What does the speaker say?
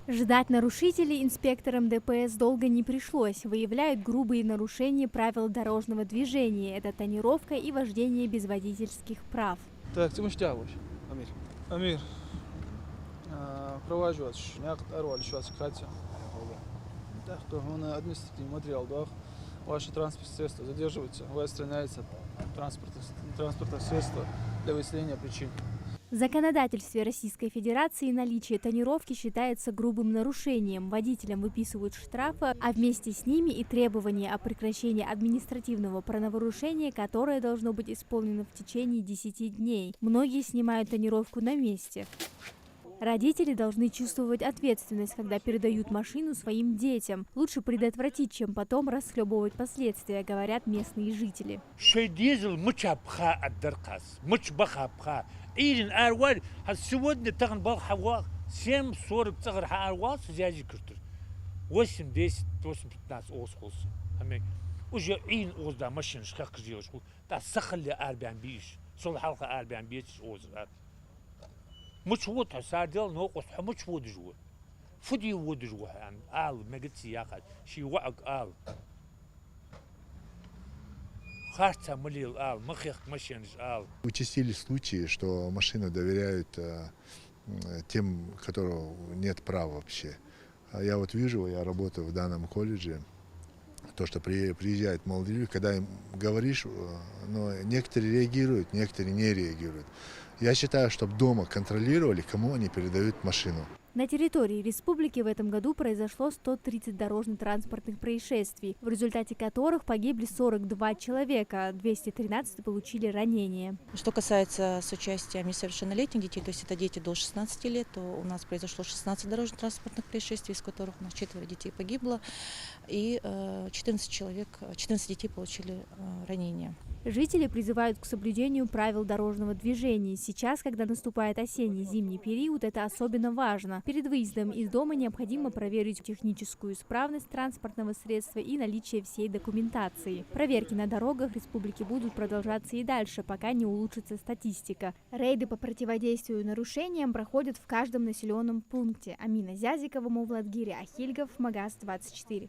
Ждать нарушителей инспекторам ДПС долго не пришлось. Выявляют грубые нарушения правил дорожного движения. Это тонировка и вождение без водительских прав. Так, Тимуш Тягуш. Амир. Амир. Провожу шняк, арваль, швац, Катя. Так, то он административный материал, да. Ваши транспортные средства задерживаются, вы отстраняете транспортных средств для выяснения причин. В законодательстве Российской Федерации наличие тонировки считается грубым нарушением. Водителям выписывают штрафы, а вместе с ними и требования о прекращении административного правонарушения, которое должно быть исполнено в течение 10 дней. Многие снимают тонировку на месте. Родители должны чувствовать ответственность, когда передают машину своим детям. Лучше предотвратить, чем потом расхлебывать последствия, говорят местные жители. إيرن أروال هالسود نتغن بال حوا سيم صور بتغر حوال سجاجي كرتر وسم ديس توسم بتناس أوس خلص همي وجا عين أوس دا ماشين شخص جيوش خل دا سخل اللي أربعين بيش صل حلقة أربعين بيش أوس رات مش وود حسار ديال نوقف مش وود جوا فدي وود جوا يعني آل ما قلت سياقات شي وعق آل Участились случаи, что машину доверяют тем, у которого нет права вообще. А я вот вижу, я работаю в данном колледже, то, что приезжают молодые люди, когда им говоришь, но некоторые реагируют, некоторые не реагируют. Я считаю, чтобы дома контролировали, кому они передают машину. На территории республики в этом году произошло 130 дорожно-транспортных происшествий, в результате которых погибли 42 человека, 213 получили ранения. Что касается с участием несовершеннолетних детей, то есть это дети до 16 лет, то у нас произошло 16 дорожно-транспортных происшествий, из которых у нас 4 детей погибло, и 14 детей получили ранения. Жители призывают к соблюдению правил дорожного движения. Сейчас, когда наступает осенне-зимний период, это особенно важно. Перед выездом из дома необходимо проверить техническую исправность транспортного средства и наличие всей документации. Проверки на дорогах республики будут продолжаться и дальше, пока не улучшится статистика. Рейды по противодействию нарушениям проходят в каждом населенном пункте. Амина Зязикова, Мовладгири Ахильгов, Магаз 24.